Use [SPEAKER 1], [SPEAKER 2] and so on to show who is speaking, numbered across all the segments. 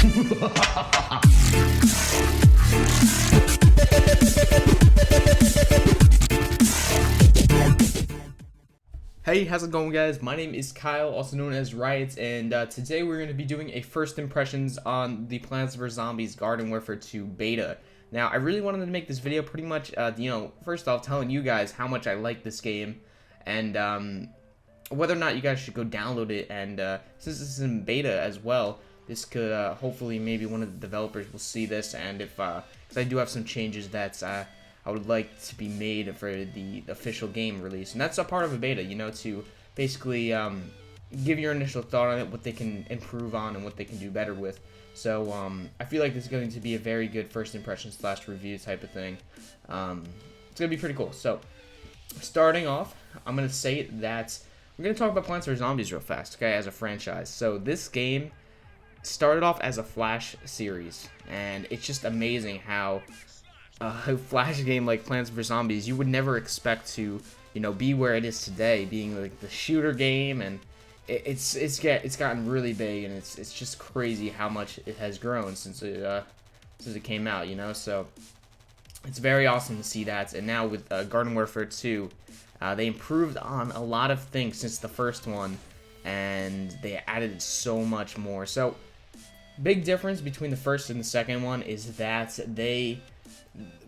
[SPEAKER 1] Hey, how's it going, guys? My name is Kyle, also known as Riot, and today we're going to be doing a first impressions on the Plants vs. Zombies Garden Warfare 2 beta. Now, I really wanted to make this video pretty much, first off, telling you guys how much I like this game, and whether or not you guys should go download it, and since this is in beta as well, this could, hopefully, maybe one of the developers will see this, and if, because I do have some changes that, I would like to be made for the official game release. And that's a part of a beta, you know, to basically give your initial thought on it, what they can improve on and what they can do better with. So I feel like this is going to be a very good first impression / review type of thing. It's going to be pretty cool. So starting off, I'm going to say that we're going to talk about Plants vs. Zombies real fast, okay, as a franchise. So this game started off as a Flash series, and it's just amazing how a Flash game like Plants vs. Zombies, you would never expect to, you know, be where it is today, being like the shooter game, and it's gotten really big, and it's just crazy how much it has grown since it came out, you know. So it's very awesome to see that. And now with Garden Warfare 2, they improved on a lot of things since the first one, and they added so much more. So big difference between the first and the second one is that they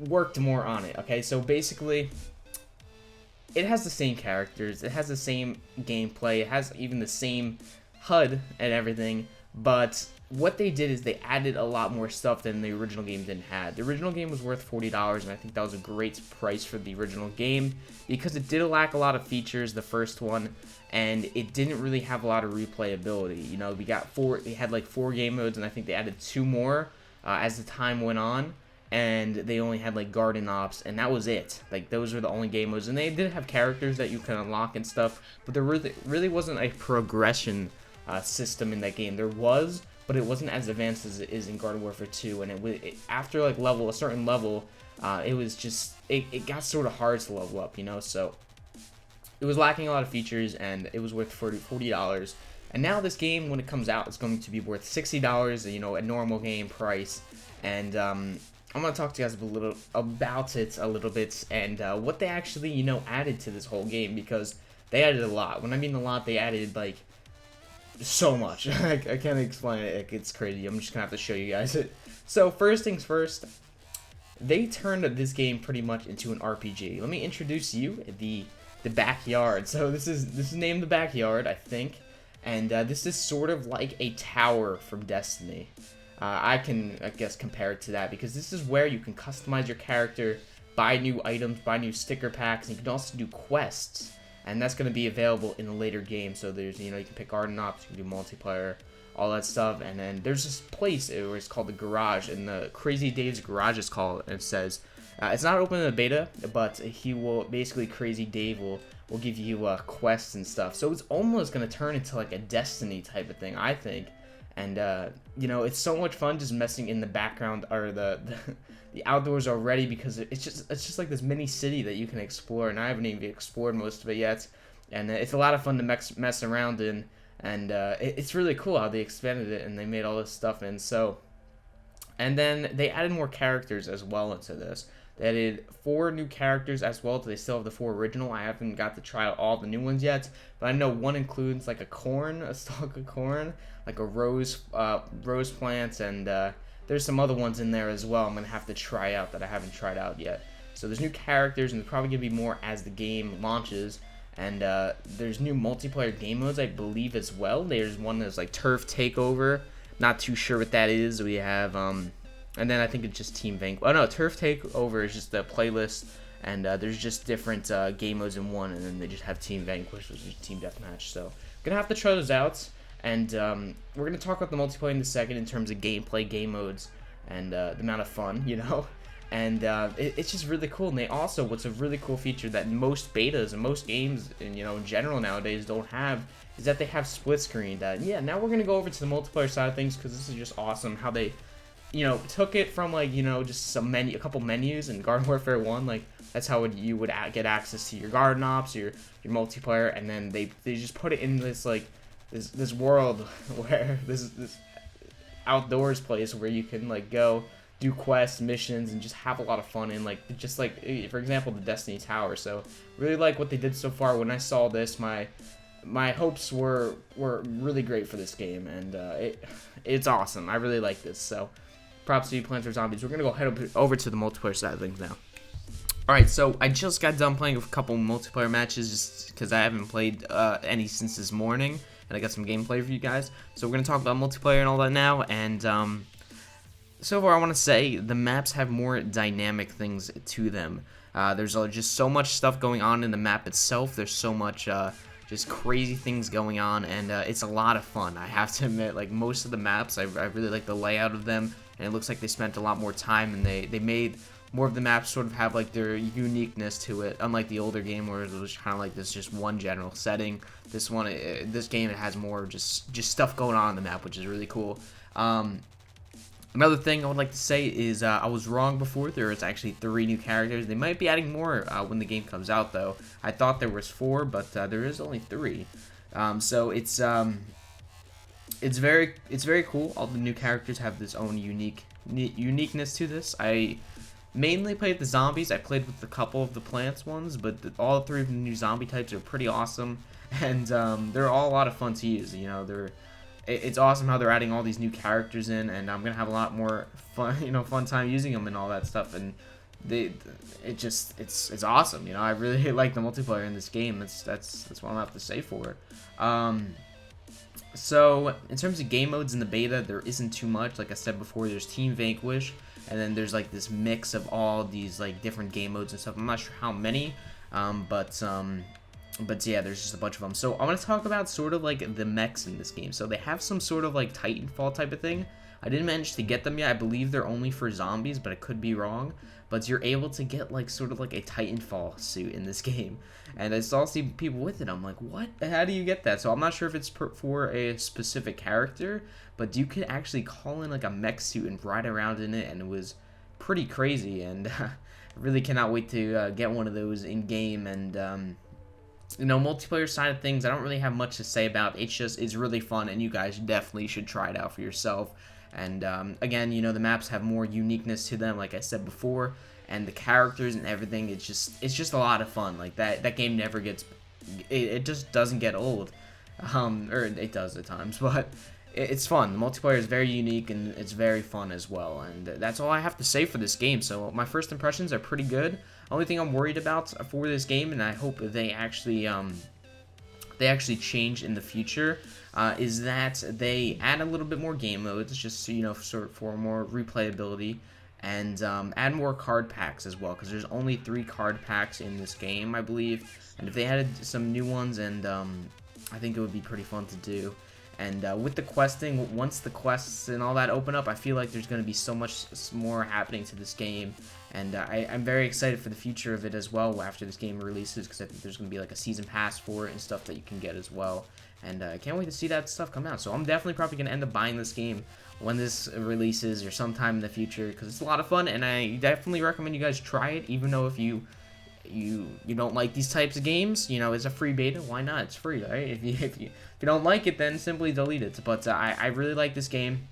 [SPEAKER 1] worked more on it. Okay, so basically it has the same characters, it has the same gameplay, it has even the same HUD and everything, but what they did is they added a lot more stuff than the original game didn't have. The original game was worth $40, and I think that was a great price for the original game because it did lack a lot of features, the first one, and it didn't really have a lot of replayability. You know, they had like 4 game modes, and I think they added 2 more as the time went on. And they only had like garden ops, and that was it. Like, those were the only game modes, and they did have characters that you can unlock and stuff, but there really wasn't a progression system in that game. There was, but it wasn't as advanced as it is in Garden Warfare 2. And after like a certain level, it was just it got sort of hard to level up, you know. So it was lacking a lot of features, and it was worth $40. And now this game, when it comes out, is going to be worth $60, you know, a normal game price. And I'm going to talk to you guys about it a little bit, and what they actually, you know, added to this whole game, because they added a lot. When I mean a lot, they added, like, so much. I can't explain it. Like, it's crazy. I'm just going to have to show you guys it. So, first things first, they turned this game pretty much into an RPG. Let me introduce you, the backyard. So, this is named the Backyard, I think, and this is sort of like a tower from Destiny. I guess, compare it to that, because this is where you can customize your character, buy new items, buy new sticker packs, and you can also do quests, and that's going to be available in a later game. So there's, you know, you can pick garden ops, you can do multiplayer, all that stuff, and then there's this place where it's called the Garage, and the Crazy Dave's Garage is called, and it says, it's not open in the beta, but he will, basically Crazy Dave will give you quests and stuff, so it's almost going to turn into like a Destiny type of thing, I think. And, you know, it's so much fun just messing in the background, or the outdoors already, because it's just like this mini city that you can explore, and I haven't even explored most of it yet. And it's a lot of fun to mess around in, and it's really cool how they expanded it, and they made all this stuff in. So, and then they added more characters as well into this. They added 4 new characters as well. They still have the 4 original. I haven't got to try out all the new ones yet, but I know one includes like a stalk of corn, like a rose plant, and there's some other ones in there as well I'm gonna have to try out that I haven't tried out yet. So there's new characters, and there's probably gonna be more as the game launches. And there's new multiplayer game modes, I believe, as well. There's one that's like Turf Takeover. Not too sure what that is. We have and then I think it's just Team Vanquish. Oh no, Turf Takeover is just a playlist, and there's just different game modes in one, and then they just have Team Vanquish, which is Team Deathmatch. So gonna have to try those out, and we're gonna talk about the multiplayer in a second in terms of gameplay, game modes, and the amount of fun, you know. And it's just really cool. And they also, what's a really cool feature that most betas and most games, and, you know, in general nowadays don't have, is that they have split screen. That, yeah, now we're gonna go over to the multiplayer side of things, because this is just awesome how they, you know, took it from, like, you know, just a couple menus in Garden Warfare 1, like, that's how you would get access to your garden ops, your multiplayer, and then they just put it in this, like, this world where this outdoors place where you can like go do quests, missions, and just have a lot of fun in like just like for example the Destiny Tower. So really like what they did so far. When I saw this, my hopes were really great for this game, and it's awesome. I really like this. So props to you, Plants vs Zombies. We're gonna go head over to the multiplayer side of things now. Alright, so I just got done playing a couple multiplayer matches just because I haven't played any since this morning, and I got some gameplay for you guys. So we're going to talk about multiplayer and all that now, and so far I want to say the maps have more dynamic things to them. There's just so much stuff going on in the map itself. There's so much just crazy things going on, and it's a lot of fun. I have to admit, like most of the maps, I really like the layout of them, and it looks like they spent a lot more time, and they made more of the maps sort of have like their uniqueness to it, unlike the older game where it was kind of like this just one general setting. This one, this game, it has more just stuff going on in the map, which is really cool. Another thing I would like to say is I was wrong before. There is actually 3 new characters. They might be adding more when the game comes out, though. I thought there was 4, but there is only 3. So it's very cool. All the new characters have this own uniqueness to this. I mainly played the zombies. I played with a couple of the plants ones, but all 3 of the new zombie types are pretty awesome, and they're all a lot of fun to use. You know, it's awesome how they're adding all these new characters in, and I'm gonna have a lot more fun, fun time using them and all that stuff. And it's awesome. You know, I really like the multiplayer in this game. That's what I have to say for it. So in terms of game modes in the beta, there isn't too much. Like I said before, there's Team Vanquish, and then there's like this mix of all these like different game modes and stuff. I'm not sure how many, but yeah, there's just a bunch of them. So I want to talk about sort of like the mechs in this game. So they have some sort of like Titanfall type of thing. I didn't manage to get them yet. I believe they're only for zombies, but I could be wrong. But you're able to get like sort of like a Titanfall suit in this game, and I saw see people with it. I'm like, what? How do you get that? So I'm not sure if it's for a specific character, but you could actually call in like a mech suit and ride around in it, and it was pretty crazy. And I really cannot wait to get one of those in game. And multiplayer side of things, I don't really have much to say about. It's really fun, and you guys definitely should try it out for yourself. And again, the maps have more uniqueness to them, like I said before, and the characters and everything. It's just a lot of fun. Like that game never gets, it just doesn't get old, or it does at times, but it's fun. The multiplayer is very unique, and it's very fun as well. And that's all I have to say for this game. So my first impressions are pretty good. Only thing I'm worried about for this game, and I hope they actually change in the future, is that they add a little bit more game modes, just sort of for more replayability, and add more card packs as well, because there's only 3 card packs in this game, I believe. And if they added some new ones, and I think it would be pretty fun to do. And with the questing, once the quests and all that open up, I feel like there's going to be so much more happening to this game. And I'm very excited for the future of it as well after this game releases, because I think there's going to be like a season pass for it and stuff that you can get as well. And I can't wait to see that stuff come out. So I'm definitely probably going to end up buying this game when this releases or sometime in the future, because it's a lot of fun, and I definitely recommend you guys try it, even though if you don't like these types of games, it's a free beta. Why not? It's free, right? If you don't like it, then simply delete it. But I really like this game,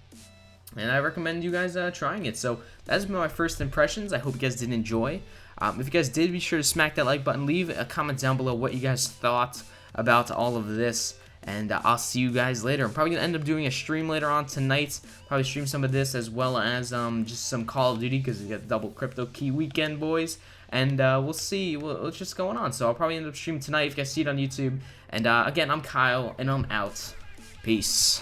[SPEAKER 1] and I recommend you guys trying it. So that's been my first impressions. I hope you guys did enjoy. If you guys did, be sure to smack that like button. Leave a comment down below what you guys thought about all of this, and I'll see you guys later. I'm probably going to end up doing a stream later on tonight. Probably stream some of this as well as just some Call of Duty, because we got the double crypto key weekend, boys. And we'll see what's just going on. So I'll probably end up streaming tonight if you guys see it on YouTube. And again, I'm Kyle, and I'm out. Peace.